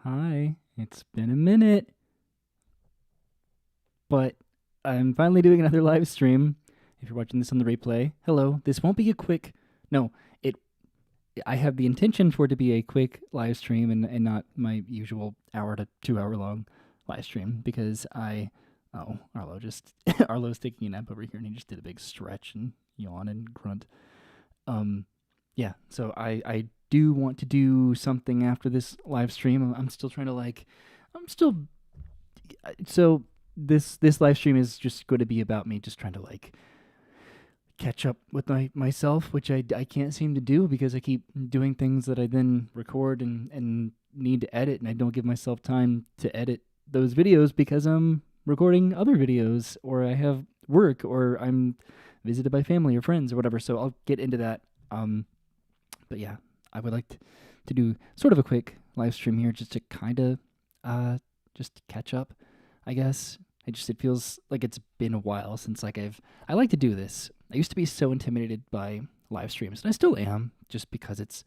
Hi, it's been a minute, but I'm finally doing another live stream. If you're watching this on the replay, hello. This won't be a quick. No, it. I have the intention for it to be a quick live stream and not my usual hour to 2 hour long live stream because Arlo just Arlo's taking a nap over here and he just did a big stretch and yawn and grunt. Um, yeah. So I do want to do something after this live stream. I'm still trying to I'm still so this live stream is just going to be about me just trying to catch up with myself, which I can't seem to do because I keep doing things that I then record and need to edit, and I don't give myself time to edit those videos because I'm recording other videos or I have work or I'm visited by family or friends or whatever. So I'll get into that. But yeah, I would like to do sort of a quick live stream here just to kind of just catch up, I guess. It feels like it's been a while since I like to do this. I used to be so intimidated by live streams, and I still am, just because it's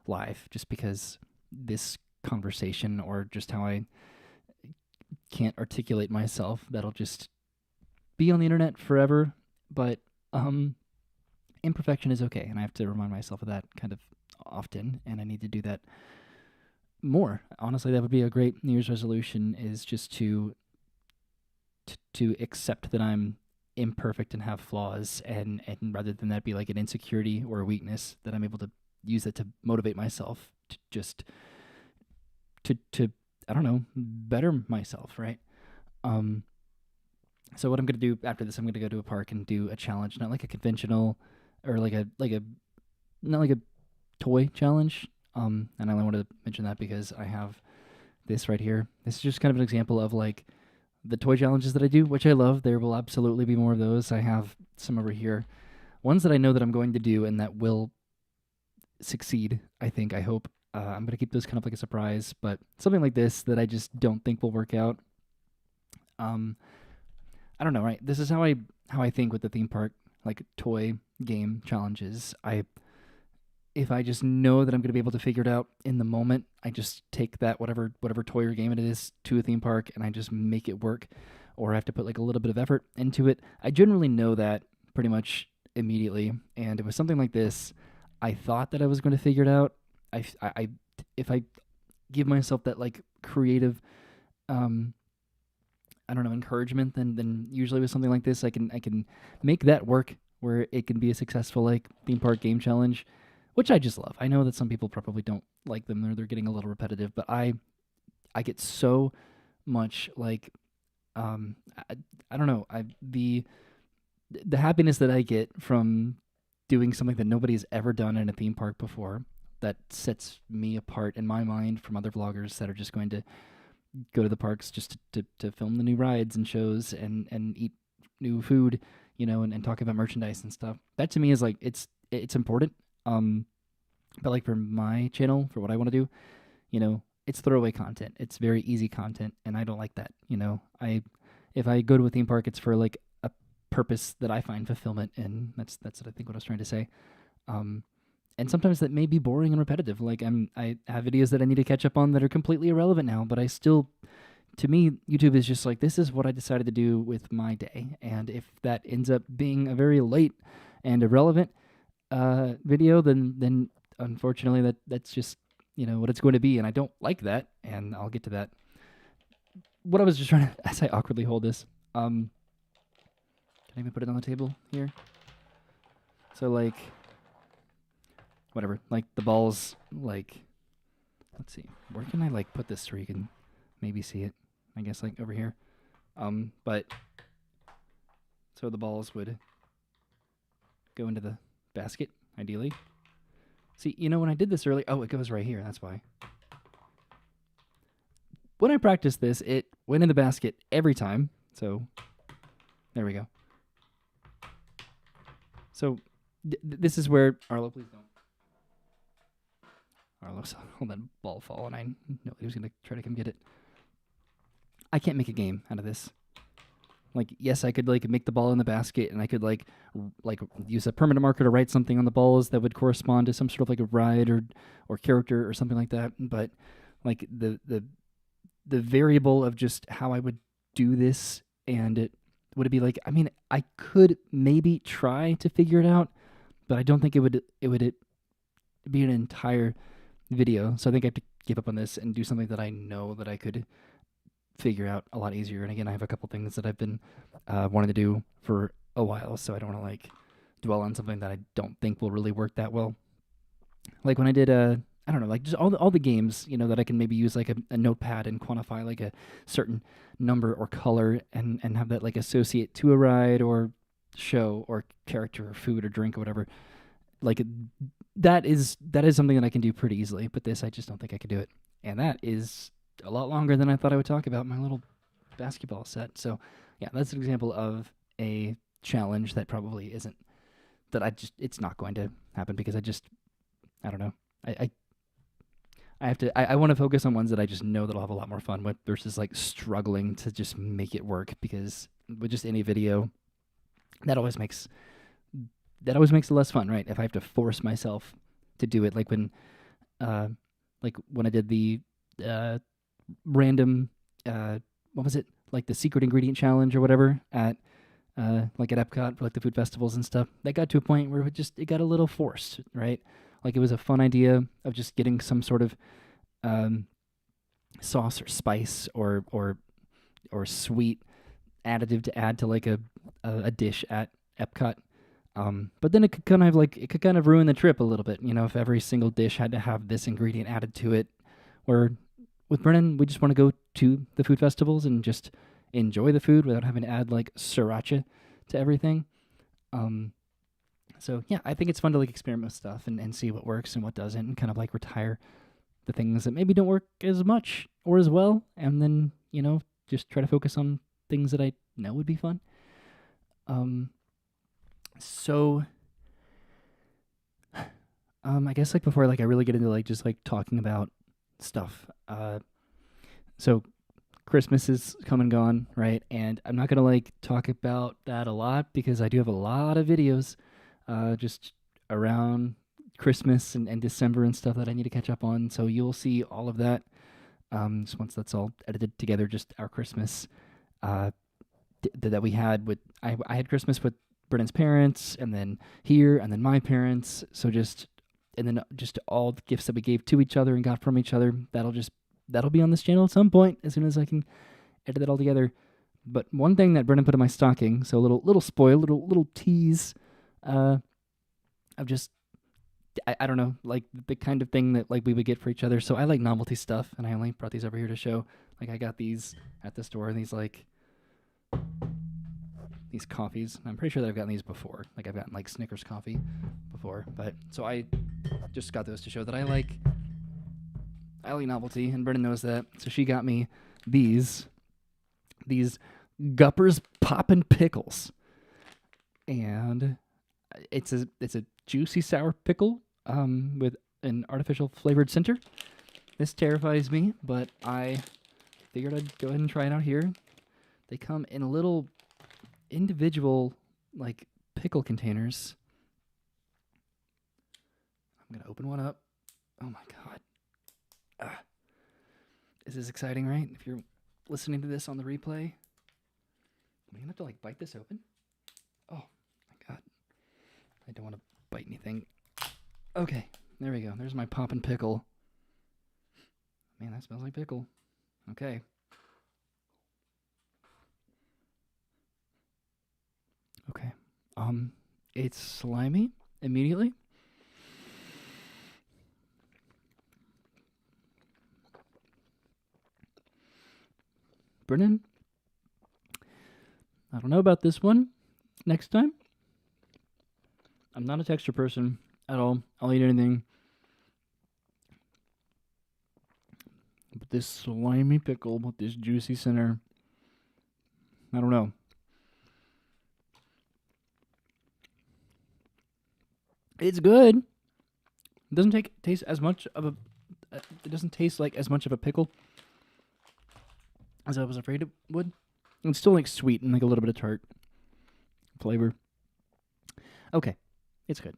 live, just because this conversation or just how I can't articulate myself, that'll just be on the internet forever. But imperfection is okay, and I have to remind myself of that kind of often, and I need to do that more. Honestly, that would be a great New Year's resolution, is just to accept that I'm imperfect and have flaws, and rather than that be like an insecurity or a weakness, that I'm able to use it to motivate myself to just to I don't know, better myself, right? Um so what I'm gonna do after this, I'm gonna go to a park and do a challenge, not like a conventional or like a not like a toy challenge. And I only wanted to mention that because I have this right here. This is just kind of an example of the toy challenges that I do, which I love. There will absolutely be more of those. I have some over here. Ones that I know that I'm going to do and that will succeed, I think, I hope. I'm going to keep those kind of like a surprise, but something like this that I just don't think will work out. Um, I don't know, right? This is how I think with the theme park like toy game challenges. If I just know that I'm going to be able to figure it out in the moment, I just take that whatever toy or game it is to a theme park and I just make it work, or I have to put like a little bit of effort into it. I generally know that pretty much immediately, and it was something like this. I thought that I was going to figure it out. I if I give myself that like creative, um, I don't know, encouragement, then usually with something like this, I can make that work where it can be a successful like theme park game challenge, which I just love. I know that some people probably don't like them, or they're getting a little repetitive, but I get so much I, I don't know, the happiness that I get from doing something that nobody's ever done in a theme park before, that sets me apart in my mind from other vloggers that are just going to go to the parks just to film the new rides and shows and eat new food, and talk about merchandise and stuff. That to me is like it's important. But like for my channel, for what I want to do, it's throwaway content. It's very easy content, and I don't like that. I if I go to a theme park, it's for like a purpose that I find fulfillment in. That's I think what I was trying to say. Um, and sometimes that may be boring and repetitive. Like I have videos that I need to catch up on that are completely irrelevant now, but I still, to me, YouTube is just like, this is what I decided to do with my day, and if that ends up being a very late and irrelevant video, then unfortunately that's just what it's going to be, and I don't like that, and I'll get to that. What I was just trying to, as I awkwardly hold this, can I even put it on the table here? So whatever, like the balls, let's see, where can I put this so you can maybe see it? I guess over here. But so the balls would go into the basket ideally. See, when I did this earlier, it goes right here. That's why. When I practiced this, it went in the basket every time. So there we go. So this is where Arlo, please don't. Arlo saw that ball fall, and I know he was gonna try to come get it. I can't make a game out of this. Yes, I could make the ball in the basket, and I could use a permanent marker to write something on the balls that would correspond to some sort of a ride or character or something like that. But like the variable of just how I would do this, and would it be like, I mean, I could maybe try to figure it out, but I don't think it would be an entire video. So I think I have to give up on this and do something that I know that I could figure out a lot easier. And again, I have a couple things that I've been wanting to do for a while, so I don't want to like dwell on something that I don't think will really work that well. Like when I did I don't know, like just all the games, that I can maybe use like a notepad and quantify like a certain number or color, and have that like associate to a ride or show or character or food or drink or whatever. Like that is something that I can do pretty easily, but this I just don't think I could do it. And that is a lot longer than I thought I would talk about my little basketball set. So yeah, that's an example of a challenge that probably isn't that it's not going to happen because I don't know. I have to I want to focus on ones that I just know that I'll have a lot more fun with versus like struggling to just make it work, because with just any video that always makes it less fun, right? If I have to force myself to do it, like when I did the random what was it, like the secret ingredient challenge or whatever at like at Epcot for like the food festivals and stuff. That got to a point where it got a little forced, right? Like it was a fun idea of just getting some sort of sauce or spice or sweet additive to add to like a dish at Epcot. But then it could kind of ruin the trip a little bit, if every single dish had to have this ingredient added to it. Where with Brennan, we just want to go to the food festivals and just enjoy the food without having to add like sriracha to everything. So yeah, I think it's fun to like experiment with stuff and see what works and what doesn't, and kind of like retire the things that maybe don't work as much or as well, and then just try to focus on things that I know would be fun. So I guess like before like I really get into like just like talking about stuff. So Christmas is come and gone, right? And I'm not gonna like talk about that a lot because I do have a lot of videos just around Christmas and December and stuff that I need to catch up on. So you'll see all of that just once that's all edited together. Just our Christmas that we had with I had Christmas with Brennan's parents, and then here, and then my parents. So just all the gifts that we gave to each other and got from each other. That'll be on this channel at some point as soon as I can edit it all together. But one thing that Brennan put in my stocking, so a little spoil, little tease, of just I don't know, like the kind of thing that like we would get for each other. So I like novelty stuff, and I only brought these over here to show. Like I got these at the store, and these coffees. I'm pretty sure that I've gotten these before. Like I've gotten like Snickers coffee before, but so I just got those to show that I like novelty, and Brennan knows that. So she got me these Gupper's Poppin' Pickles, and it's a juicy sour pickle with an artificial flavored center. This terrifies me, but I figured I'd go ahead and try it out here. They come in little individual like pickle containers. I'm gonna open one up. Oh my god. This is exciting, right? If you're listening to this on the replay, am I gonna have to like bite this open? Oh my god. I don't want to bite anything. Okay, there we go. There's my poppin' pickle. Man, that smells like pickle. Okay. Okay. It's slimy immediately. Brennan, I don't know about this one. Next time. I'm not a texture person at all. I'll eat anything. But this slimy pickle with this juicy center, I don't know. It's good. It doesn't taste as much of a. It doesn't taste like as much of a pickle as I was afraid it would. It's still like sweet and like a little bit of tart flavor. Okay, it's good.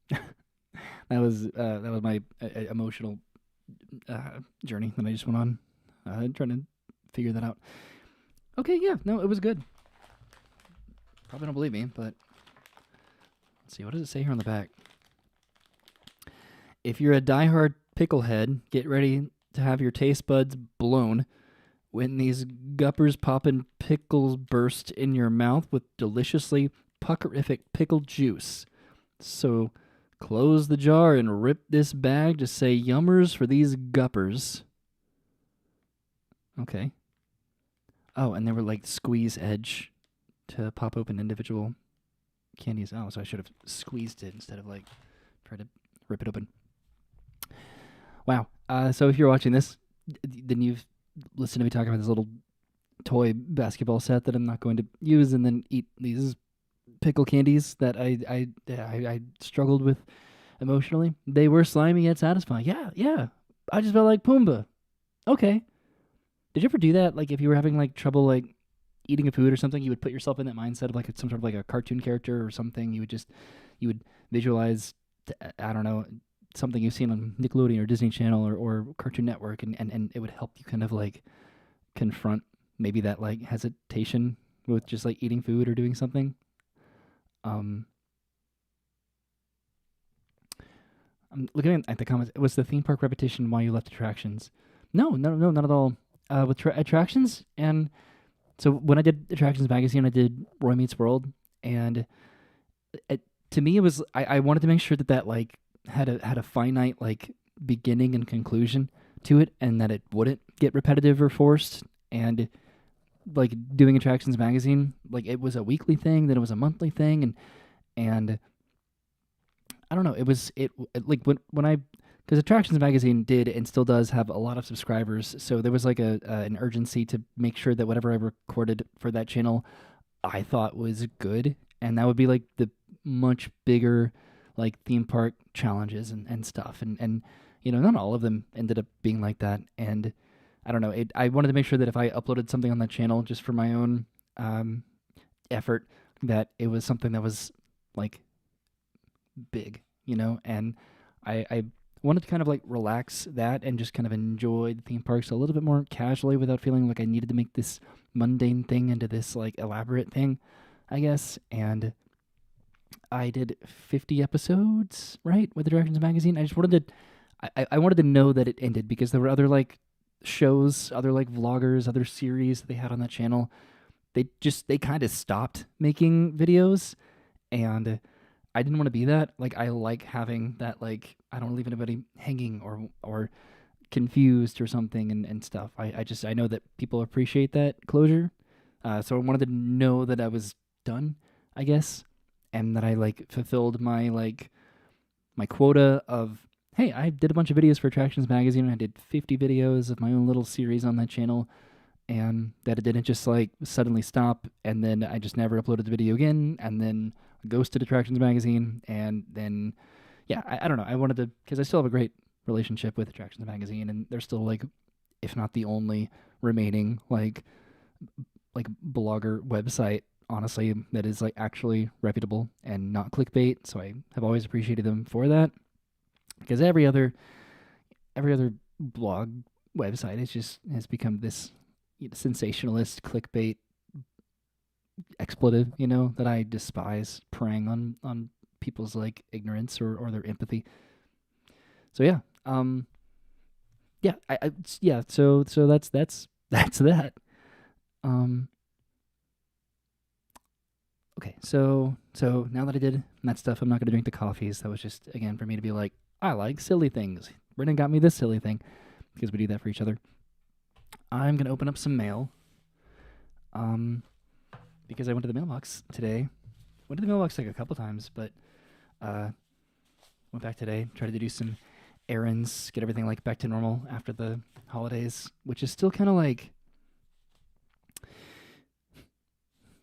That was my emotional journey that I just went on, trying to figure that out. Okay, yeah, no, it was good. Probably don't believe me, but let's see. What does it say here on the back? If you're a diehard picklehead, get ready to have your taste buds blown when these guppers poppin' pickles burst in your mouth with deliciously puckerific pickled juice. So close the jar and rip this bag to say yummers for these guppers. Okay. Oh, and they were like squeeze edge to pop open individual candies. Oh, so I should have squeezed it instead of like try to rip it open. Wow. So if you're watching this, then you've listened to me talk about this little toy basketball set that I'm not going to use, and then eat these pickle candies that I struggled with emotionally. They were slimy yet satisfying. Yeah. I just felt like Pumbaa. Okay. Did you ever do that? Like if you were having like trouble like eating a food or something, you would put yourself in that mindset of like some sort of like a cartoon character or something. You would visualize, I don't know, something you've seen on Nickelodeon or Disney Channel or Cartoon Network, and it would help you kind of like confront maybe that like hesitation with just like eating food or doing something. I'm looking at the comments. Was the theme park repetition why you left attractions? No, not at all. With attractions, and so when I did Attractions Magazine, I did Roy Meets World, and to me it was I wanted to make sure that like had a finite like beginning and conclusion to it, and that it wouldn't get repetitive or forced. And like doing Attractions Magazine, like it was a weekly thing, then it was a monthly thing, and I don't know, it like when I, because Attractions Magazine did and still does have a lot of subscribers, so there was like an urgency to make sure that whatever I recorded for that channel I thought was good, and that would be like the much bigger like theme park challenges and stuff, and you know, not all of them ended up being like that, and I don't know, I wanted to make sure that if I uploaded something on that channel just for my own effort, that it was something that was like big, you know, and I wanted to kind of like relax that and just kind of enjoy the theme parks a little bit more casually without feeling like I needed to make this mundane thing into this like elaborate thing, I guess. And I did 50 episodes, right, with Attractions Magazine. I just wanted to, I wanted to know that it ended, because there were other like shows, other like vloggers, other series that they had on that channel. They kind of stopped making videos, and I didn't want to be that. Like I like having that, like I don't leave anybody hanging or confused or something and stuff. I know that people appreciate that closure. So I wanted to know that I was done, I guess, and that I like fulfilled my my quota of, hey, I did a bunch of videos for Attractions Magazine, and I did 50 videos of my own little series on that channel, and that it didn't just like suddenly stop, and then I just never uploaded the video again, and then ghosted Attractions Magazine, and then yeah, I don't know. I wanted to, because I still have a great relationship with Attractions Magazine, and they're still like, if not the only remaining like blogger website, honestly, that is like actually reputable and not clickbait. So I have always appreciated them for that, because every other blog website has become this sensationalist clickbait expletive, you know, that I despise, preying on people's like ignorance or their empathy. So yeah, yeah. So that's that. Okay, so now that I did that stuff, I'm not gonna drink the coffees. That was just again for me to be like, I like silly things. Brendan got me this silly thing, because we do that for each other. I'm gonna open up some mail. Because I went to the mailbox today. Went to the mailbox like a couple times, but went back today, tried to do some errands, get everything like back to normal after the holidays, which is still kind of like,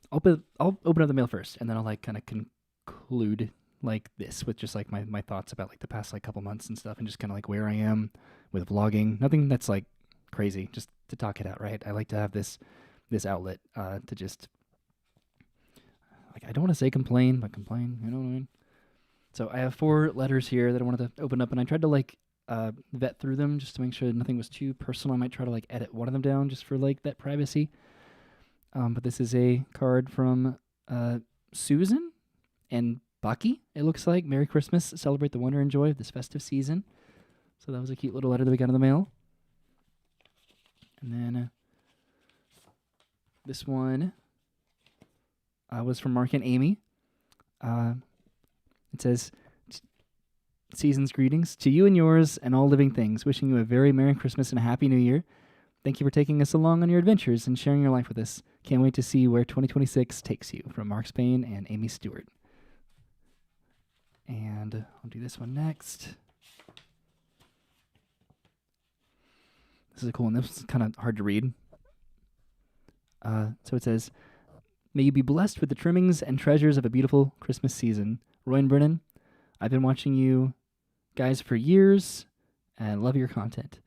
I'll open up the mail first, and then I'll like kind of conclude like this with just like my thoughts about like the past like couple months and stuff, and just kind of like where I am with vlogging. Nothing that's like crazy, just to talk it out, right? I like to have this outlet to just, like, I don't want to say complain, but complain, you know what I mean? So I have 4 letters here that I wanted to open up, and I tried to like vet through them just to make sure nothing was too personal. I might try to like edit one of them down just for like that privacy. But this is a card from Susan and Bucky. It looks like Merry Christmas. Celebrate the wonder and joy of this festive season. So that was a cute little letter that we got in the mail. And then this one was from Mark and Amy. It says, season's greetings to you and yours and all living things. Wishing you a very Merry Christmas and a Happy New Year. Thank you for taking us along on your adventures and sharing your life with us. Can't wait to see where 2026 takes you. From Mark Spain and Amy Stewart. And I'll do this one next. This is a cool one. This is kind of hard to read. So it says, may you be blessed with the trimmings and treasures of a beautiful Christmas season. Roy and Brennan, I've been watching you guys for years and love your content.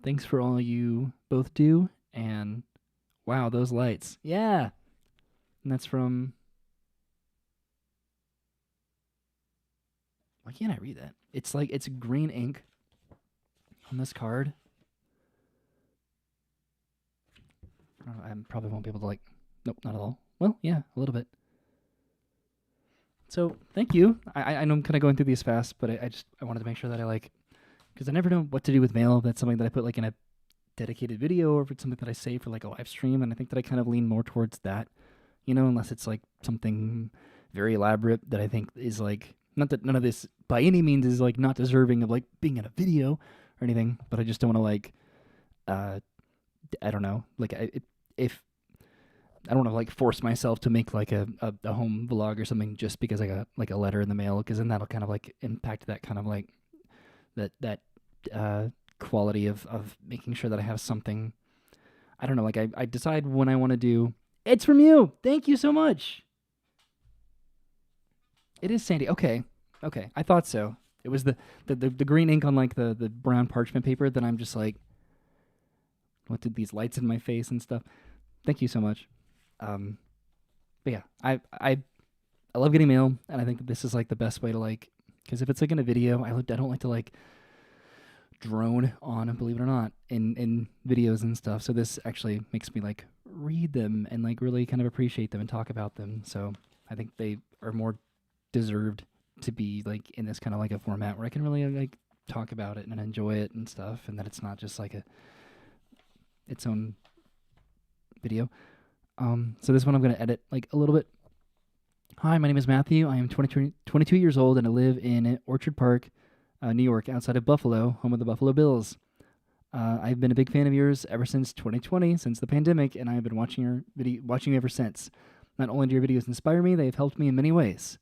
Thanks for all you both do. And wow, those lights. Yeah. And that's from... Why can't I read that? It's like, it's green ink on this card. I probably won't be able to like... Nope, not at all. Well, yeah, a little bit. So, thank you. I know I'm kind of going through these fast, but I wanted to make sure that I like... Because I never know what to do with mail. That's something that I put like in a dedicated video, or if it's something that I save for like a live stream, and I think that I kind of lean more towards that, you know, unless it's like something very elaborate that I think is like... Not that none of this by any means is like not deserving of like being in a video or anything, but I just don't want to like... I don't know, like if I don't want to like force myself to make like a home vlog or something just because I got like a letter in the mail, because then that'll kind of like impact that kind of like that quality of making sure that I have something. I don't know, like I decide when I want to do. It's from you. Thank you so much. It is Sandy. Okay. I thought so. It was the green ink on like the brown parchment paper that I'm just like, what did these lights in my face and stuff? Thank you so much. But yeah, I love getting mail, and I think that this is like the best way to like, because if it's like in a video, I don't like to like drone on, believe it or not, in videos and stuff. So this actually makes me like read them and like really kind of appreciate them and talk about them. So I think they are more deserved to be like in this kind of like a format where I can really like talk about it and enjoy it and stuff, and that it's not just like its own video. So this one I'm going to edit like a little bit. Hi, my name is Matthew. I am 22 years old, and I live in Orchard Park, New York, outside of Buffalo, home of the Buffalo Bills. I've been a big fan of yours ever since 2020, since the pandemic, and I have been watching you ever since. Not only do your videos inspire me, they have helped me in many ways.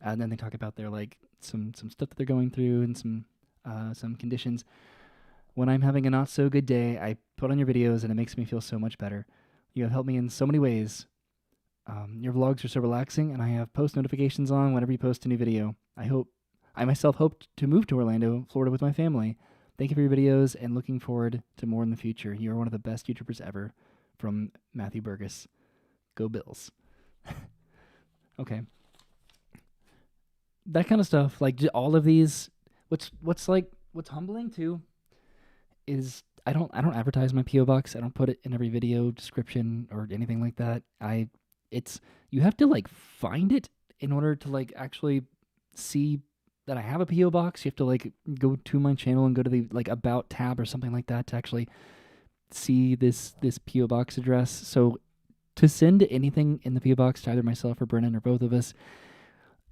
And then they talk about their like some stuff that they're going through and some conditions. When I'm having a not so good day, I put on your videos and it makes me feel so much better. You have helped me in so many ways. Your vlogs are so relaxing, and I have post notifications on whenever you post a new video. I myself hope to move to Orlando, Florida with my family. Thank you for your videos and looking forward to more in the future. You are one of the best YouTubers ever. From Matthew Burgess. Go Bills. Okay. That kind of stuff, like all of these, what's humbling too is I don't advertise my PO box. I don't put it in every video description or anything like that. You have to like find it in order to like actually see that I have a PO box. You have to like go to my channel and go to the like about tab or something like that to actually see this PO box address. So to send anything in the PO box to either myself or Brennan or both of us,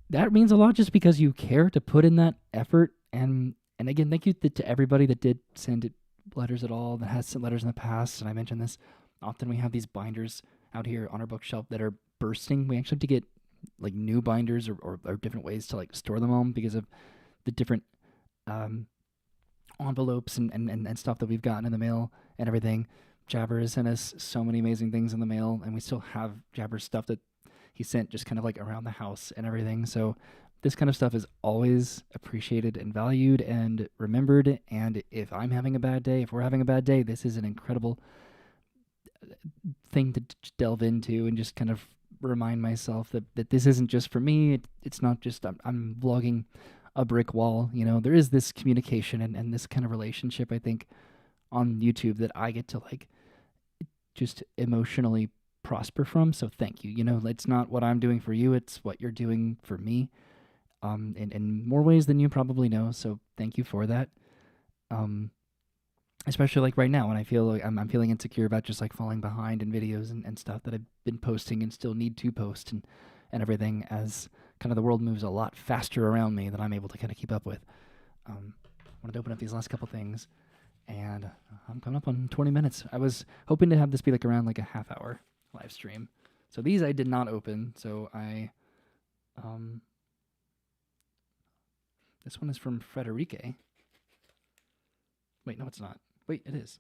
that means a lot just because you care to put in that effort. And again, thank you to everybody that did send letters at all, that has sent letters in the past. And I mentioned this often. We have these binders out here on our bookshelf that are bursting. We actually have to get like new binders or different ways to like store them on because of the different envelopes and stuff that we've gotten in the mail and everything. Jabber has sent us so many amazing things in the mail, and we still have Jabber's stuff that he sent just kind of like around the house and everything. So this kind of stuff is always appreciated and valued and remembered. And if I'm having a bad day, if we're having a bad day, this is an incredible thing to delve into and just kind of remind myself that this isn't just for me. It's not just I'm vlogging a brick wall. You know, there is this communication and this kind of relationship, I think, on YouTube that I get to like just emotionally prosper from. So thank you. You know, it's not what I'm doing for you, it's what you're doing for me. In more ways than you probably know. So thank you for that. Especially like right now when I feel like I'm feeling insecure about just like falling behind in videos and stuff that I've been posting and still need to post and everything, as kind of the world moves a lot faster around me than I'm able to kind of keep up with. Wanted to open up these last couple things, and I'm coming up on 20 minutes. I was hoping to have this be like around like a half hour live stream. So these I did not open, so this one is from Frederique. Wait, no, it's not. Wait, it is.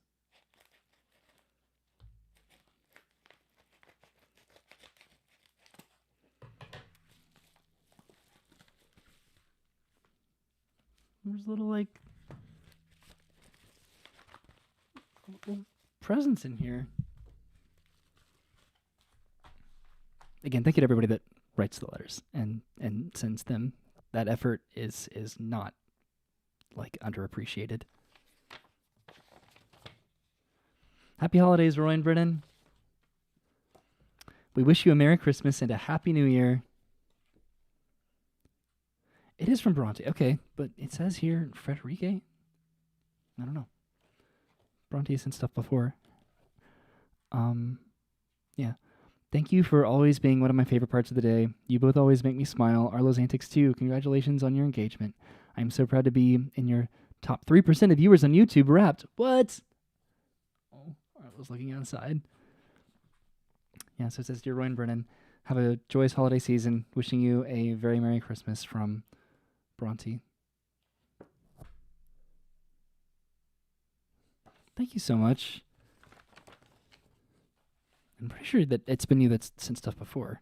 There's little, like, little presents in here. Again, thank you to everybody that writes the letters and sends them. That effort is not, like, underappreciated. Happy holidays, Roy and Brennan. We wish you a Merry Christmas and a Happy New Year. It is from Bronte. Okay, but it says here Frederique. I don't know. Bronte sent stuff before. Yeah. Thank you for always being one of my favorite parts of the day. You both always make me smile. Arlo's antics too. Congratulations on your engagement. I'm so proud to be in your top 3% of viewers on YouTube. Wrapped. What? Oh, Arlo's looking outside. Yeah, so it says, Dear Roy and Brennan, have a joyous holiday season. Wishing you a very Merry Christmas from Bronte. Thank you so much. I'm pretty sure that it's been you that's sent stuff before.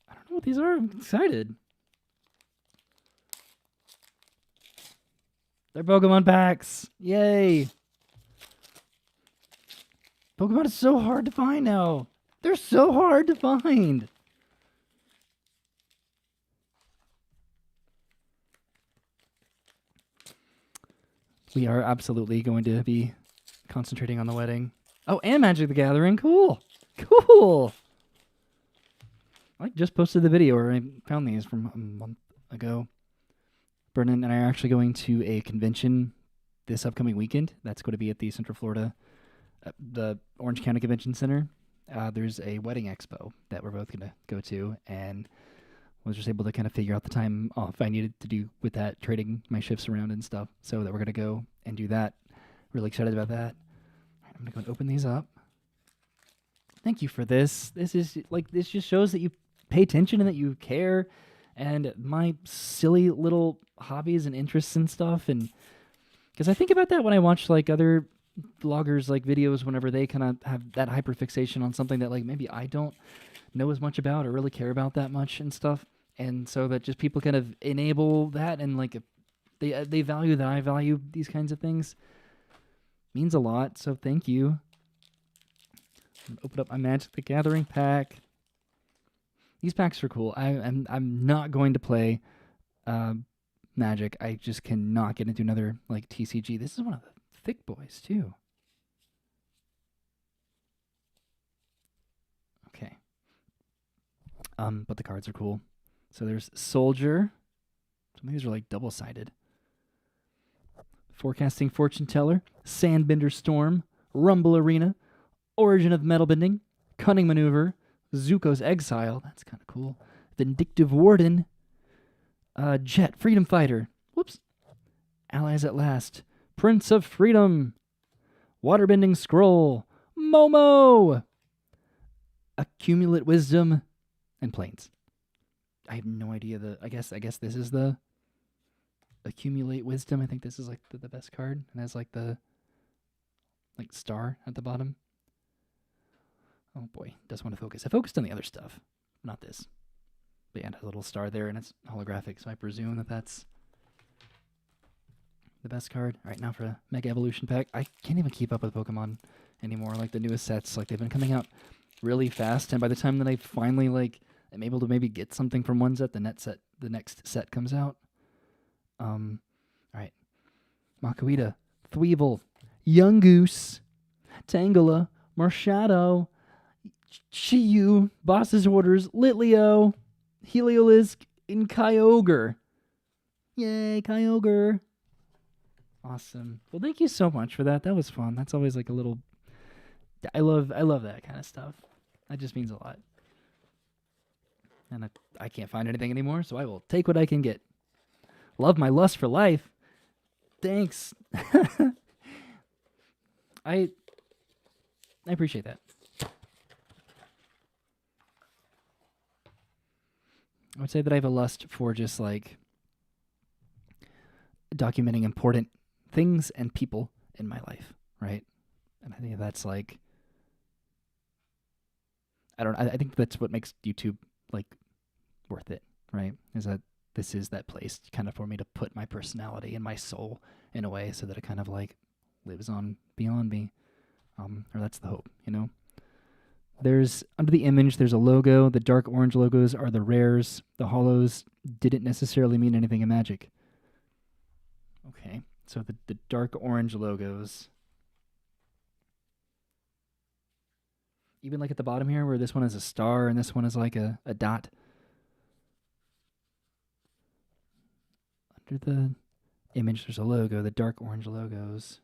I don't know what these are. I'm excited. They're Pokemon packs. Yay. Pokemon is so hard to find now. They're so hard to find. We are absolutely going to be concentrating on the wedding. Oh, and Magic the Gathering. Cool. Cool. I just posted the video where I found these from a month ago. Brennan and I are actually going to a convention this upcoming weekend. That's going to be at the Central Florida, the Orange County Convention Center. There's a wedding expo that we're both going to go to, and was just able to kind of figure out the time off I needed to do with that, trading my shifts around and stuff, so that we're going to go and do that. Really excited about that. All right, I'm going to go and open these up. Thank you for this. This just shows that you pay attention and that you care, and my silly little hobbies and interests and stuff. And because I think about that when I watch like other vloggers like videos, whenever they kind of have that hyperfixation on something that like maybe I don't know as much about or really care about that much and stuff. And so that just people kind of enable that, and like they value that I value these kinds of things. Means a lot. So thank you. I'm gonna open up my Magic the Gathering pack. These packs are cool. I'm not going to play Magic. I just cannot get into another like TCG. This is one of the thick boys too. Okay. But the cards are cool. So there's Soldier. Some of these are like double-sided. Forecasting Fortune Teller, Sandbender Storm, Rumble Arena, Origin of Metal Bending, Cunning Maneuver, Zuko's Exile. That's kind of cool. Vindictive Warden, Jet, Freedom Fighter. Whoops. Allies at Last, Prince of Freedom, Waterbending Scroll, Momo, Accumulate Wisdom, and Plains. I have no idea. I guess this is the Accumulate Wisdom. I think this is like the best card. And has like the star at the bottom. Oh boy, does want to focus. I focused on the other stuff, not this. But yeah, it has a little star there, and it's holographic, so I presume that that's the best card. All right, now for a Mega Evolution pack. I can't even keep up with Pokemon anymore. Like the newest sets, like they've been coming out really fast, and by the time that I finally like am able to maybe get something from one set, the the next set comes out. All right. Makuita, Thweevil, Young Goose, Tangela, Marshadow, Chiyu, Boss's Orders, Litleo, Heliolisk, and Kyogre. Yay, Kyogre. Awesome. Well, thank you so much for that. That was fun. That's always like a little... I love that kind of stuff. That just means a lot. And I can't find anything anymore, so I will take what I can get. Love my lust for life. Thanks. I appreciate that. I would say that I have a lust for just like documenting important things and people in my life, right? And I think that's like, I think that's what makes YouTube like worth it, right? Is that this is that place kind of for me to put my personality and my soul in a way so that it kind of like lives on beyond me. Or that's the hope, you know? There's, under the image, there's a logo. The dark orange logos are the rares. The hollows didn't necessarily mean anything in Magic. Okay, so the dark orange logos. Even like at the bottom here where this one is a star and this one is like a dot. Under the image, there's a logo, the dark orange logos.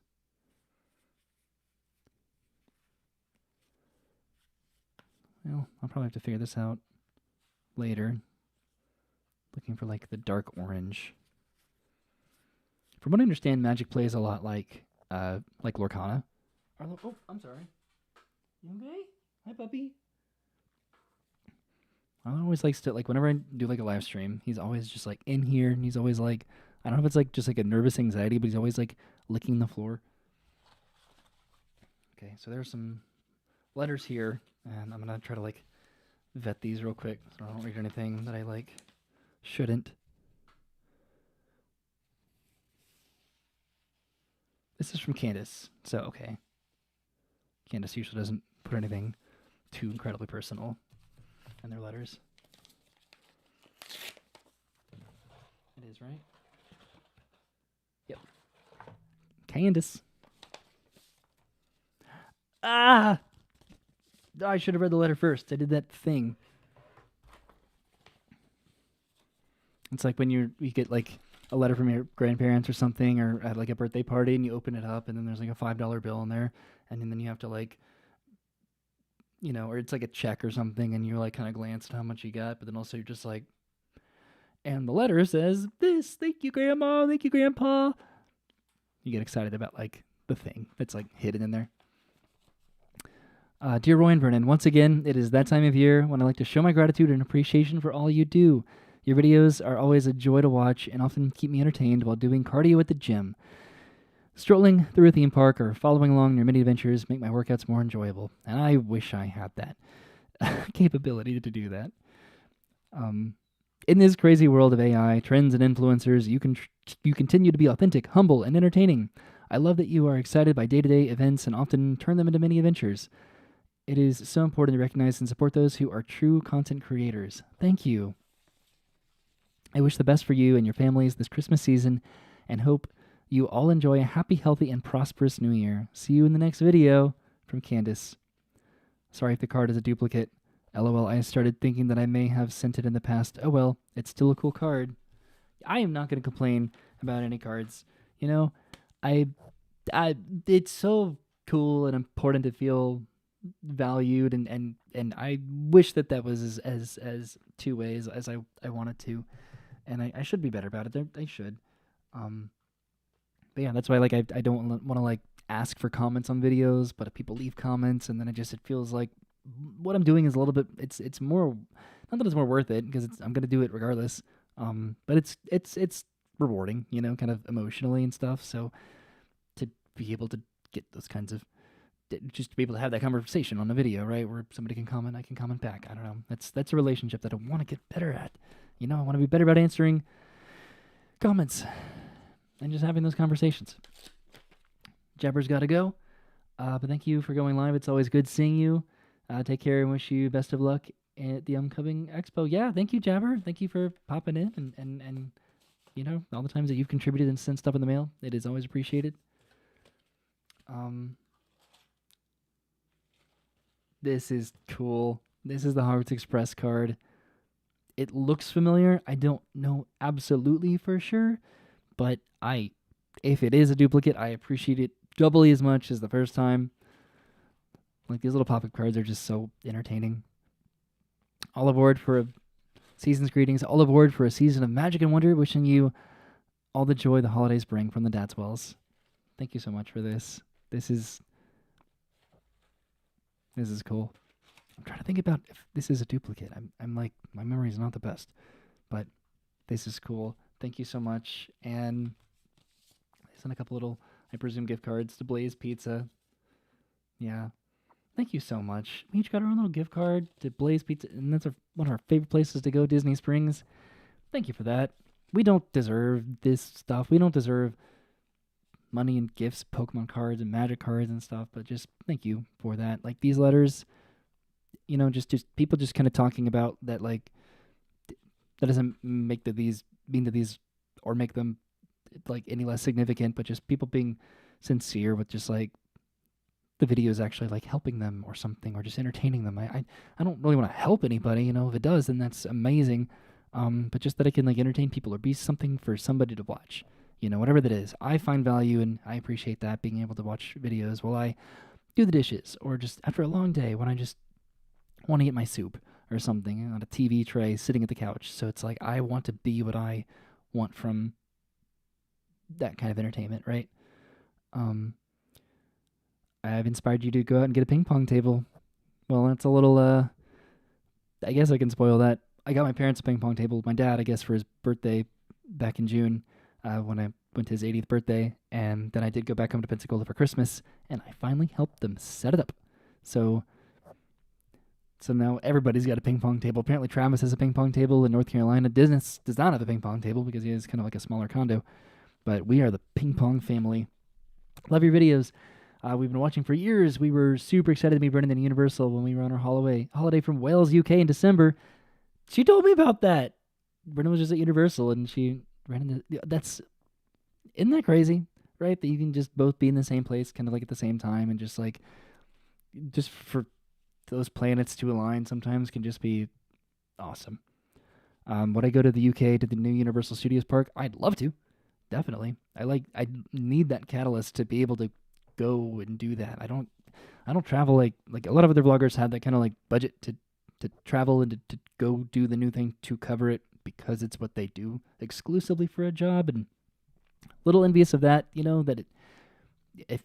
Well, I'll probably have to figure this out later. Looking for like the dark orange. From what I understand, Magic plays a lot like Lorcana. Oh, I'm sorry. You okay? Hi, puppy. I always likes to, like, whenever I do like a live stream, he's always just like in here, and he's always like, I don't know if it's like just like a nervous anxiety, but he's always like licking the floor. Okay, so there's some letters here, and I'm gonna try to like vet these real quick so I don't read anything that I like shouldn't. This is from Candace, so okay. Candace usually doesn't put anything too incredibly personal in their letters. It is, right? Yep. Candace. Ah! I should have read the letter first. I did that thing. It's like when you get like a letter from your grandparents or something, or at like a birthday party, and you open it up, and then there's like a $5 bill in there, and then you have to like, you know, or it's like a check or something, and you're like kind of glance at how much you got, but then also you're just like, and the letter says this, thank you, Grandma, thank you, Grandpa. You get excited about like the thing that's like hidden in there. Dear Roy and Vernon, once again, it is that time of year when I like to show my gratitude and appreciation for all you do. Your videos are always a joy to watch and often keep me entertained while doing cardio at the gym. Strolling through a theme park or following along your mini adventures make my workouts more enjoyable, and I wish I had that capability to do that. In this crazy world of AI, trends, and influencers, you continue to be authentic, humble, and entertaining. I love that you are excited by day-to-day events and often turn them into mini adventures. It is so important to recognize and support those who are true content creators. Thank you. I wish the best for you and your families this Christmas season and hope you all enjoy a happy, healthy, and prosperous new year. See you in the next video. From Candace. Sorry if the card is a duplicate. LOL, I started thinking that I may have sent it in the past. Oh well, it's still a cool card. I am not going to complain about any cards. You know, it's so cool and important to feel valued, and I wish that was as two ways as I wanted to. And I should be better about it. I should. But yeah, that's why like I don't want to like ask for comments on videos, but if people leave comments, and then it feels like what I'm doing is a little bit. It's more, not that it's more worth it because I'm gonna do it regardless. But it's rewarding, you know, kind of emotionally and stuff. So to be able to get those kinds of, just to be able to have that conversation on a video, right, where somebody can comment, I can comment back. I don't know. That's a relationship that I want to get better at. You know, I want to be better about answering comments and just having those conversations. Jabber's got to go. But thank you for going live. It's always good seeing you. Take care and wish you best of luck at the upcoming expo. Yeah, thank you, Jabber. Thank you for popping in and all the times that you've contributed and sent stuff in the mail. It is always appreciated. This is cool. This is the Hogwarts Express card. It looks familiar. I don't know absolutely for sure, but if it is a duplicate, I appreciate it doubly as much as the first time. Like, these little pop-up cards are just so entertaining. All aboard for a season's greetings. All aboard for a season of magic and wonder. Wishing you all the joy the holidays bring from the Dadswells. Thank you so much for this. This is cool. I'm trying to think about if this is a duplicate. I'm like, my memory is not the best, but this is cool. Thank you so much. And I sent a couple little, I presume, gift cards to Blaze Pizza. Yeah. Thank you so much. We each got our own little gift card to Blaze Pizza, and that's one of our favorite places to go, Disney Springs. Thank you for that. We don't deserve this stuff. We don't deserve money and gifts, Pokemon cards and Magic cards and stuff, but just thank you for that. Like, these letters, just people just kind of talking about that, like, that doesn't make these mean that these or make them like any less significant, but just people being sincere with just like the video is actually like helping them or something, or just entertaining them. I don't really want to help anybody, if it does, then that's amazing. But just that I can like entertain people or be something for somebody to watch, whatever that is. I find value and I appreciate that, being able to watch videos while I do the dishes, or just after a long day when I just want to get my soup or something on a TV tray sitting at the couch. So it's like, I want to be what I want from that kind of entertainment, right? I've inspired you to go out and get a ping pong table. Well, that's a little, I guess I can spoil that. I got my parents a ping pong table. My dad, I guess, for his birthday back in June, when I went to his 80th birthday. And then I did go back home to Pensacola for Christmas, and I finally helped them set it up. So now everybody's got a ping pong table. Apparently Travis has a ping pong table in North Carolina. Dennis does not have a ping pong table because he has kind of like a smaller condo. But we are the ping pong family. Love your videos. We've been watching for years. We were super excited to meet Brendan at Universal when we were on our holiday from Wales, UK in December. She told me about that. Brendan was just at Universal, and she ran into... Isn't that crazy, right? That you can just both be in the same place kind of like at the same time, and just for those planets to align sometimes can just be awesome. Would I go to the UK to the new Universal Studios park? I'd love to. Definitely. I need that catalyst to be able to go and do that. I don't travel like a lot of other vloggers have that kind of like budget to travel and to go do the new thing to cover it because it's what they do exclusively for a job, and a little envious of that, that if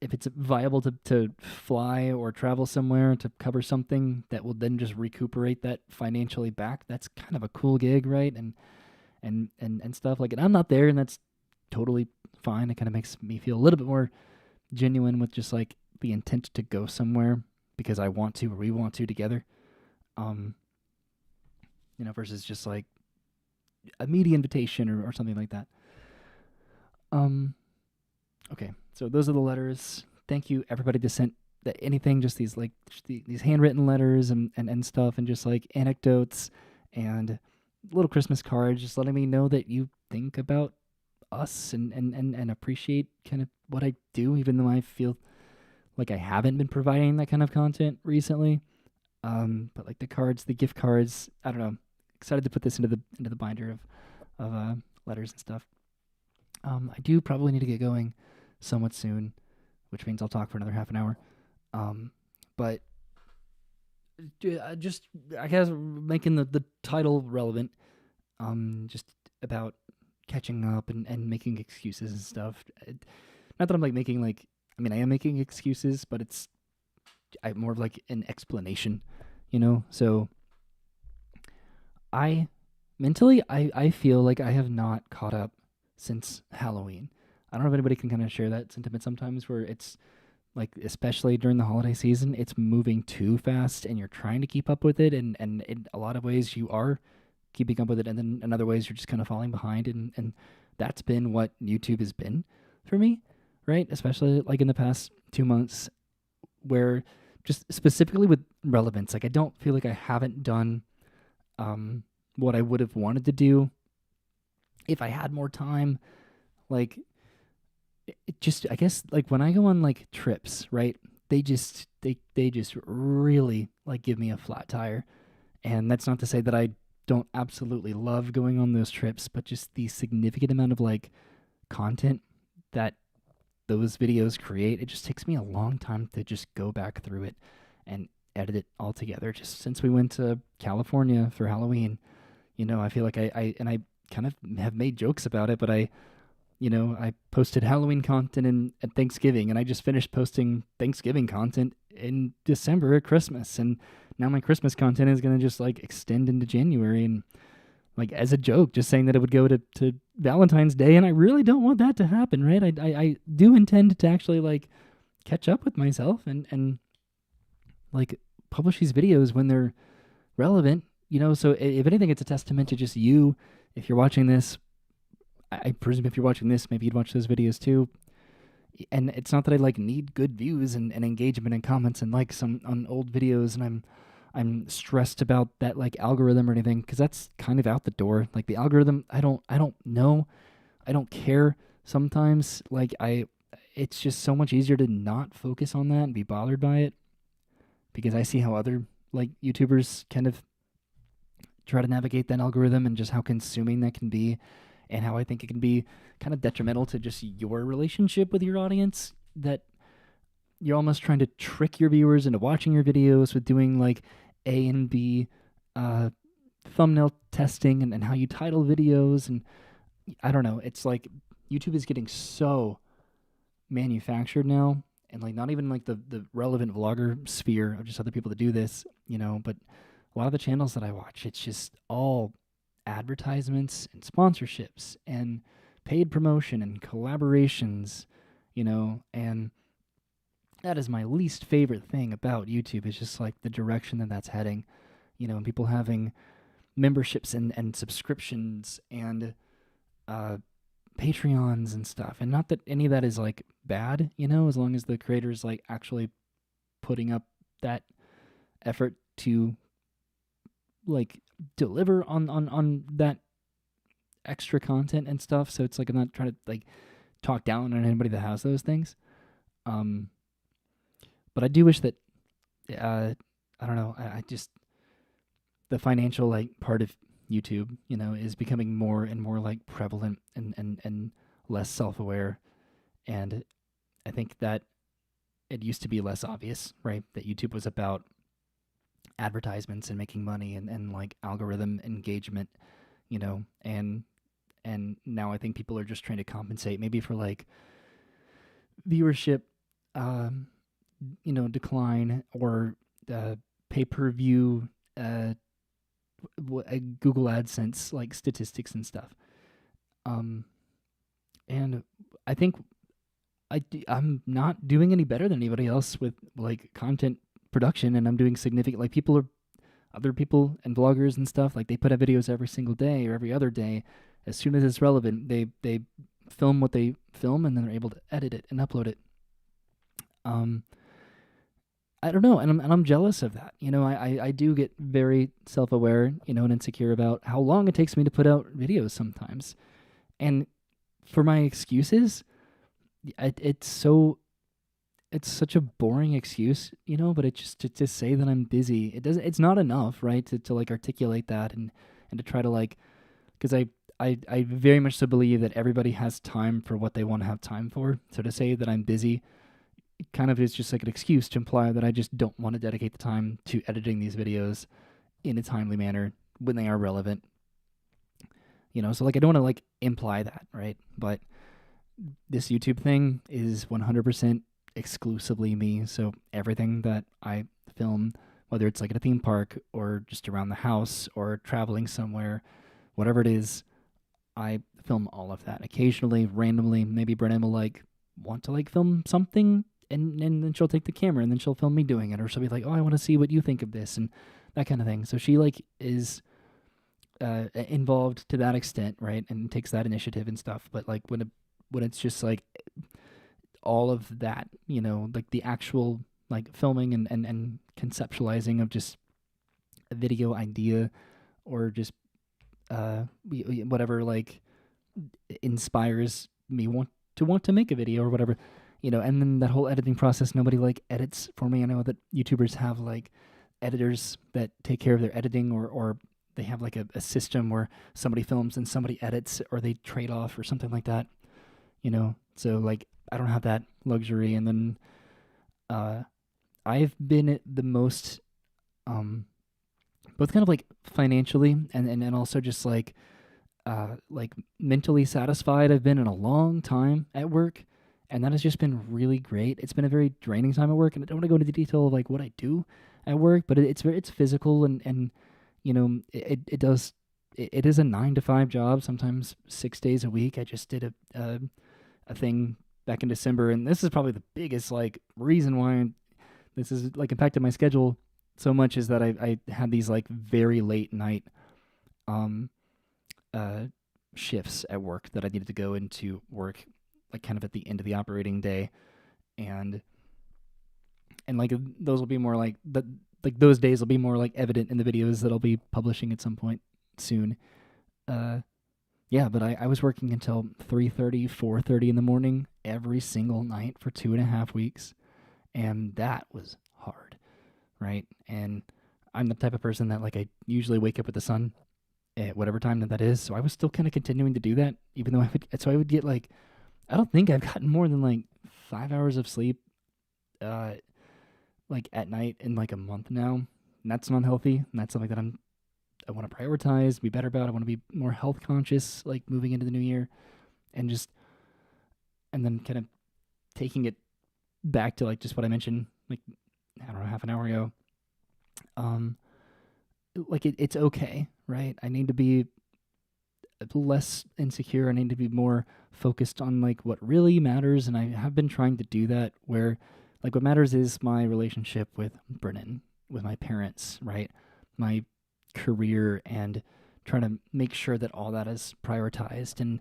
it's viable to fly or travel somewhere to cover something that will then just recuperate that financially back, that's kind of a cool gig, right? And stuff like it. I'm not there, and that's totally fine. It kind of makes me feel a little bit more genuine with just like the intent to go somewhere because I want to or we want to together. Versus just like a media invitation or something like that. Okay, so those are the letters. Thank you everybody that sent anything, just these these handwritten letters and stuff, and just like anecdotes and little Christmas cards, just letting me know that you think about us and appreciate kind of what I do, even though I feel like I haven't been providing that kind of content recently. But like the cards, the gift cards, I don't know. Excited to put this into the binder of letters and stuff. I do probably need to get going somewhat soon, which means I'll talk for another half an hour. But just, I guess, making the title relevant, just about catching up and making excuses and stuff. Not that I'm like making I am making excuses, but it's more of like an explanation, So I feel like I have not caught up since Halloween. I don't know if anybody can kind of share that sentiment sometimes, where it's like, especially during the holiday season, it's moving too fast and you're trying to keep up with it. And in a lot of ways you are keeping up with it. And then in other ways you're just kind of falling behind. And that's been what YouTube has been for me, right? Especially like in the past 2 months, where just specifically with relevance. Like I don't feel like I haven't done what I would have wanted to do if I had more time. Like it just, I guess, like when I go on like trips, right? They just really like give me a flat tire. And that's not to say that I don't absolutely love going on those trips, but just the significant amount of like content that those videos create, it just takes me a long time to just go back through it and edit it all together. Just since we went to California for Halloween, I feel like I kind of have made jokes about it, but I posted Halloween content at Thanksgiving, and I just finished posting Thanksgiving content in December at Christmas, and now my Christmas content is gonna just like extend into January, and like as a joke, just saying that it would go to Valentine's Day, and I really don't want that to happen, right? I do intend to actually like catch up with myself and like publish these videos when they're relevant, So if anything, it's a testament to just you. If you're watching this, I presume if you're watching this, maybe you'd watch those videos too. And it's not that I like need good views and engagement and comments and likes on old videos, and I'm stressed about that like algorithm or anything, because that's kind of out the door. Like the algorithm, I don't know, I don't care. Sometimes it's just so much easier to not focus on that and be bothered by it, because I see how other like YouTubers kind of try to navigate that algorithm and just how consuming that can be, and how I think it can be kind of detrimental to just your relationship with your audience, that you're almost trying to trick your viewers into watching your videos with doing like A and B thumbnail testing and how you title videos. And I don't know, it's like YouTube is getting so manufactured now, and like not even like the relevant vlogger sphere of just other people that do this, but a lot of the channels that I watch, it's just all advertisements and sponsorships and paid promotion and collaborations, and that is my least favorite thing about YouTube, is just like the direction that that's heading, and people having memberships and subscriptions and Patreons and stuff. And not that any of that is like bad, as long as the creator's like actually putting up that effort to like deliver on that extra content and stuff. So it's like I'm not trying to like talk down on anybody that has those things. But I do wish that I don't know, I just, the financial like part of YouTube, is becoming more and more like prevalent and less self-aware. And I think that it used to be less obvious, right? That YouTube was about advertisements and making money and like algorithm engagement, and now I think people are just trying to compensate maybe for like viewership, decline, or pay-per-view, Google AdSense like statistics and stuff. And I think I'm not doing any better than anybody else with like content production, and I'm doing significant, like other people and vloggers and stuff, like they put out videos every single day or every other day. As soon as it's relevant, they film what they film, and then they're able to edit it and upload it. I don't know, and I'm jealous of that. I do get very self-aware, and insecure about how long it takes me to put out videos sometimes. And for my excuses, it's such a boring excuse, but it's just to say that I'm busy. It's not enough, right? To like articulate that and to try to like, because I very much so believe that everybody has time for what they want to have time for. So to say that I'm busy kind of is just like an excuse to imply that I just don't want to dedicate the time to editing these videos in a timely manner when they are relevant. So like I don't want to like imply that, right? But this YouTube thing is 100% exclusively me. So everything that I film, whether it's like at a theme park or just around the house or traveling somewhere, whatever it is, I film all of that. Occasionally, randomly, maybe Brennan will like want to like film something, and then she'll take the camera and then she'll film me doing it, or she'll be like, oh, I want to see what you think of this, and that kind of thing. So she like is involved to that extent, right, and takes that initiative and stuff. But like when it's just like all of that, like the actual like filming and conceptualizing of just a video idea, or just whatever like inspires me want to make a video or whatever, and then that whole editing process, nobody like edits for me. I know that YouTubers have like editors that take care of their editing, or they have like a system where somebody films and somebody edits, or they trade off or something like that, so like I don't have that luxury. And then I've been the most both kind of like financially and also just like mentally satisfied I've been in a long time at work, and that has just been really great. It's been a very draining time at work, and I don't want to go into the detail of like what I do at work, but it's physical, and it is a 9 to 5 job, sometimes 6 days a week. I just did a thing back in December, and this is probably the biggest like reason why this is like impacted my schedule so much, is that I had these like very late night shifts at work that I needed to go into work like kind of at the end of the operating day, and like those will be more like those days will be more like evident in the videos that I'll be publishing at some point soon. But I was working until 3:30, 4:30 in the morning every single night for 2.5 weeks, and that was hard, right? And I'm the type of person that like I usually wake up with the sun at whatever time that is, so I was still kind of continuing to do that, even though I would get like, I don't think I've gotten more than like 5 hours of sleep like at night in like a month now, and that's not healthy, and that's something that I want to prioritize, be better about. I want to be more health conscious, like moving into the new year, and then kind of taking it back to like just what I mentioned, like, I don't know, half an hour ago. Like it's okay, right? I need to be less insecure. I need to be more focused on like what really matters, and I have been trying to do that, where like what matters is my relationship with Brennan, with my parents, right? My career, and trying to make sure that all that is prioritized, and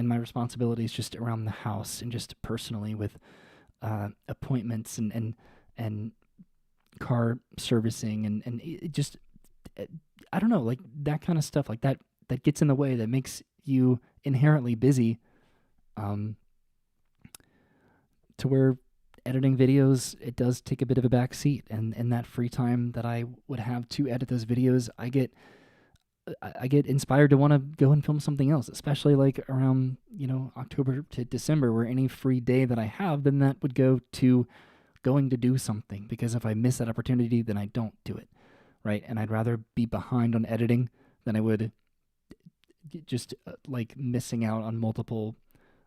my responsibilities just around the house and just personally with appointments and car servicing and it just, I don't know, like that kind of stuff like that gets in the way, that makes you inherently busy, to where editing videos, it does take a bit of a back seat, and that free time that I would have to edit those videos, I get inspired to want to go and film something else, especially like around, October to December, where any free day that I have, then that would go to going to do something, because if I miss that opportunity, then I don't do it, right? And I'd rather be behind on editing than I would just like missing out on multiple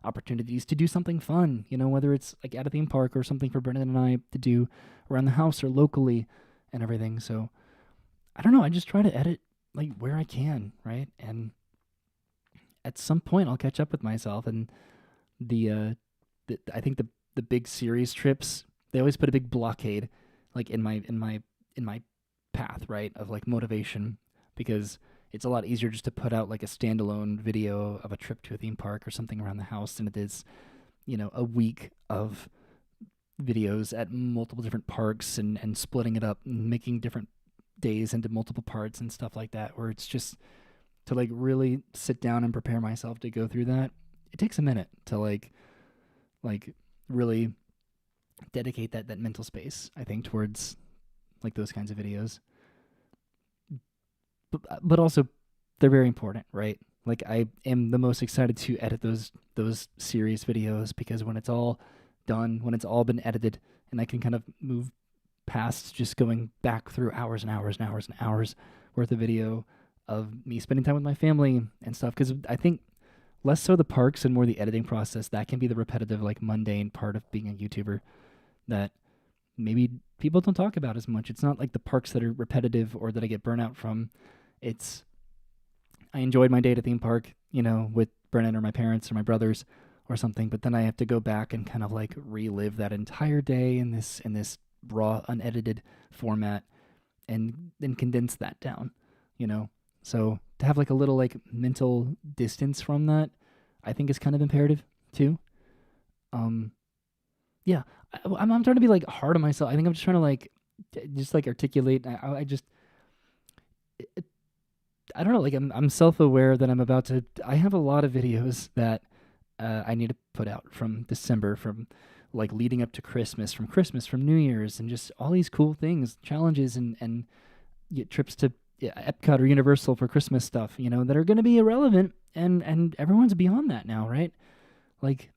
opportunities to do something fun, whether it's like at a theme park or something for Brennan and I to do around the house or locally and everything. So I don't know, I just try to edit like where I can, right? And at some point I'll catch up with myself, and I think the big series trips, they always put a big blockade like in my path, right, of like motivation, because it's a lot easier just to put out like a standalone video of a trip to a theme park or something around the house than it is, a week of videos at multiple different parks and splitting it up and making different days into multiple parts and stuff like that, where it's just to like really sit down and prepare myself to go through that. It takes a minute to like really dedicate that mental space, I think, towards like those kinds of videos. But also, they're very important, right? Like I am the most excited to edit those series videos, because when it's all done, when it's all been edited, and I can kind of move past just going back through hours and hours and hours and hours worth of video of me spending time with my family and stuff. Because I think less so the parks and more the editing process, that can be the repetitive, like mundane part of being a YouTuber that maybe people don't talk about as much. It's not like the parks that are repetitive or that I get burnout from. It's, I enjoyed my day at a theme park, with Brennan or my parents or my brothers or something, but then I have to go back and kind of like relive that entire day in this raw, unedited format, and then condense that down, So to have like a little like mental distance from that, I think is kind of imperative too. I'm trying to be like hard on myself. I think I'm just trying to like just like articulate. I just I don't know. Like I'm self aware that I'm about to. I have a lot of videos that I need to put out from December, from like leading up to Christmas, from New Year's, and just all these cool things, challenges, and get trips to Epcot or Universal for Christmas stuff. That are going to be irrelevant, and everyone's beyond that now, right? Like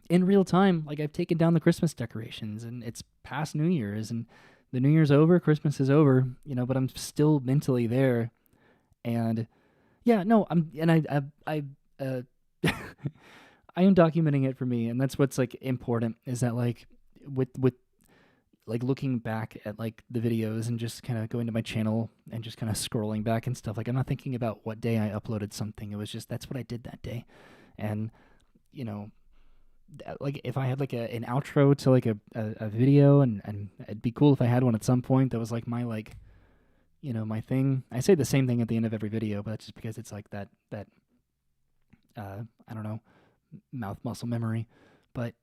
in real time, like I've taken down the Christmas decorations, and it's past New Year's, and the New Year's over, Christmas is over, but I'm still mentally there, and yeah, no, uh, I am documenting it for me, and that's what's like important is that like with like looking back at like the videos and just kind of going to my channel and just kind of scrolling back and stuff. Like I'm not thinking about what day I uploaded something. It was just that's what I did that day, and you know like if I had like an outro to like a video, and it'd be cool if I had one at some point that was like my like my thing. I say the same thing at the end of every video, but that's just because it's like that I don't know, mouth muscle memory. But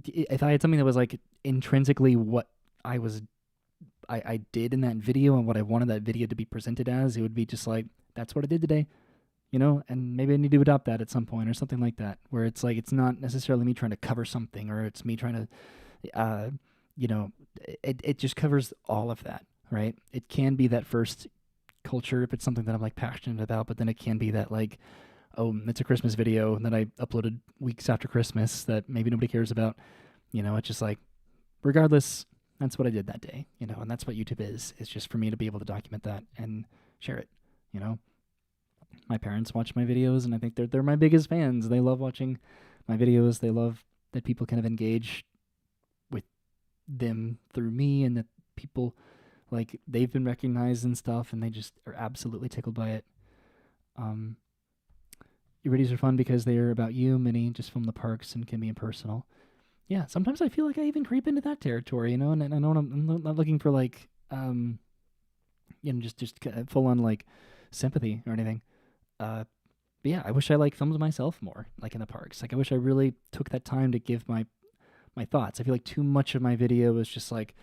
if I had something that was like intrinsically what I did in that video and what I wanted that video to be presented as, it would be just like that's what I did today. And maybe I need to adopt that at some point or something like that, where it's like it's not necessarily me trying to cover something, or it's me trying to it just covers all of that, right? It can be that first culture if it's something that I'm like passionate about, but then it can be that like, oh, it's a Christmas video that I uploaded weeks after Christmas that maybe nobody cares about. It's just like, regardless, that's what I did that day, and that's what YouTube is. It's just for me to be able to document that and share it. My parents watch my videos, and I think they're my biggest fans. They love watching my videos. They love that people kind of engage with them through me, and that people like they've been recognized and stuff, and they just are absolutely tickled by it. Your videos are fun because they are about you. Many just film the parks and can be impersonal. Yeah, sometimes I feel like I even creep into that territory, and I know I'm not looking for like just full on like sympathy or anything. But yeah, I wish I like filmed myself more, like in the parks. Like I wish I really took that time to give my thoughts. I feel like too much of my video is just like,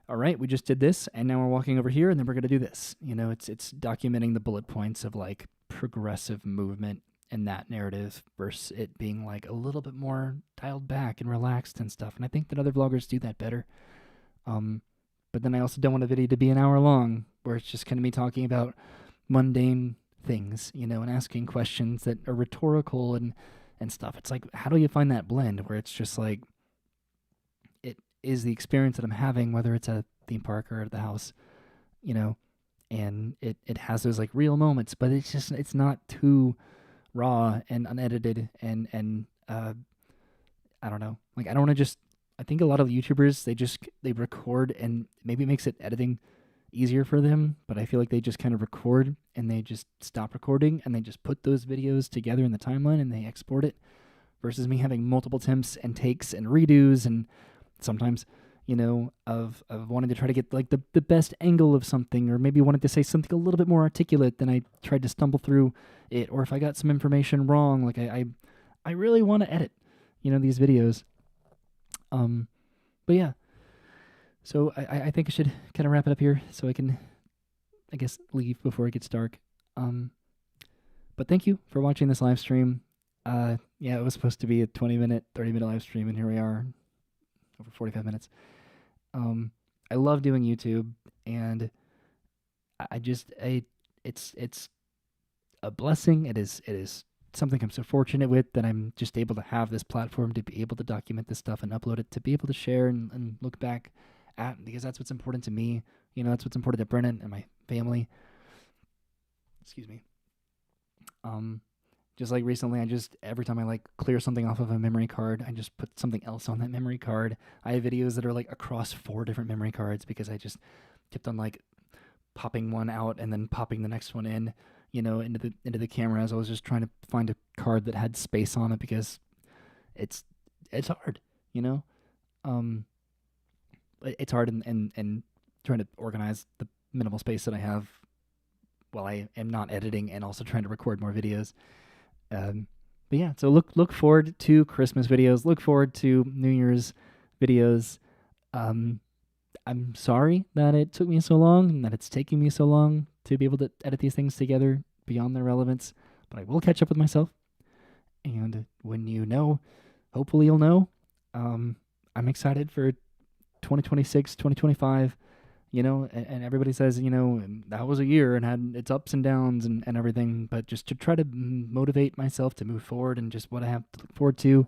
all right, we just did this, and now we're walking over here, and then we're gonna do this. It's documenting the bullet points of like progressive movement in that narrative versus it being like a little bit more dialed back and relaxed and stuff. And I think that other vloggers do that better. But then I also don't want a video to be an hour long where it's just kind of me talking about mundane things, and asking questions that are rhetorical and stuff. It's like, how do you find that blend where it's just like it is the experience that I'm having, whether it's a theme park or at the house, and it has those like real moments, but it's not too raw and unedited and I don't know. Like I don't want to just. I think a lot of YouTubers they record, and maybe it makes it editing easier for them, but I feel like they just kind of record and they just stop recording and they just put those videos together in the timeline and they export it, versus me having multiple attempts and takes and redos, and sometimes of wanting to try to get like the best angle of something, or maybe wanted to say something a little bit more articulate than I tried to stumble through it, or if I got some information wrong, like I really want to edit these videos. But yeah, so I think I should kind of wrap it up here so I can, I guess, leave before it gets dark. But thank you for watching this live stream. Yeah, it was supposed to be a 20-minute, 30-minute live stream, and here we are, over 45 minutes. I love doing YouTube, and it's a blessing. It is something I'm so fortunate with, that I'm just able to have this platform to be able to document this stuff and upload it, to be able to share and look back at, because that's what's important to me. That's what's important to Brennan and my family. Excuse me. Just like recently, every time I like clear something off of a memory card, I just put something else on that memory card. I have videos that are like across 4 different memory cards because I just kept on like popping one out and then popping the next one in, into the camera, as I was just trying to find a card that had space on it, because it's hard, it's hard and trying to organize the minimal space that I have while I am not editing and also trying to record more videos. But yeah, so look forward to Christmas videos. Look forward to New Year's videos. I'm sorry that it took me so long and that it's taking me so long to be able to edit these things together beyond their relevance, but I will catch up with myself. And when you know, hopefully you'll know. I'm excited for 2026, 2025, and everybody says, that was a year and had its ups and downs and everything, but just to try to motivate myself to move forward and just what I have to look forward to.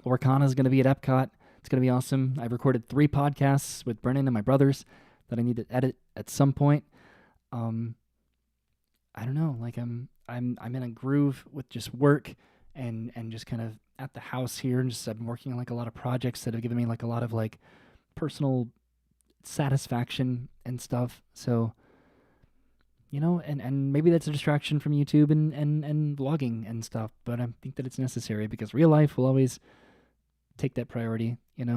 Lorcana is going to be at Epcot. It's going to be awesome. I've recorded 3 podcasts with Brennan and my brothers that I need to edit at some point. I don't know, like I'm in a groove with just work and just kind of at the house here, and just I've been working on like a lot of projects that have given me like a lot of like personal satisfaction and stuff. So, and maybe that's a distraction from YouTube and vlogging and stuff, but I think that it's necessary because real life will always take that priority, and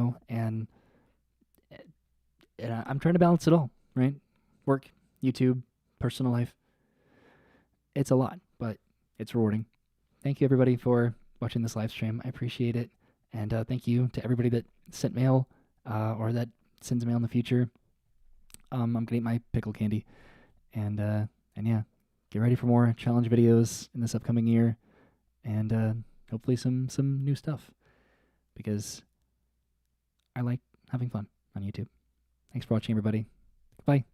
I'm trying to balance it all, right? Work, YouTube, personal life. It's a lot, but it's rewarding. Thank you, everybody, for watching this live stream. I appreciate it. And thank you to everybody that sent mail or that sends mail in the future. I'm going to eat my pickle candy. And yeah, get ready for more challenge videos in this upcoming year. And hopefully some new stuff. Because I like having fun on YouTube. Thanks for watching, everybody. Bye.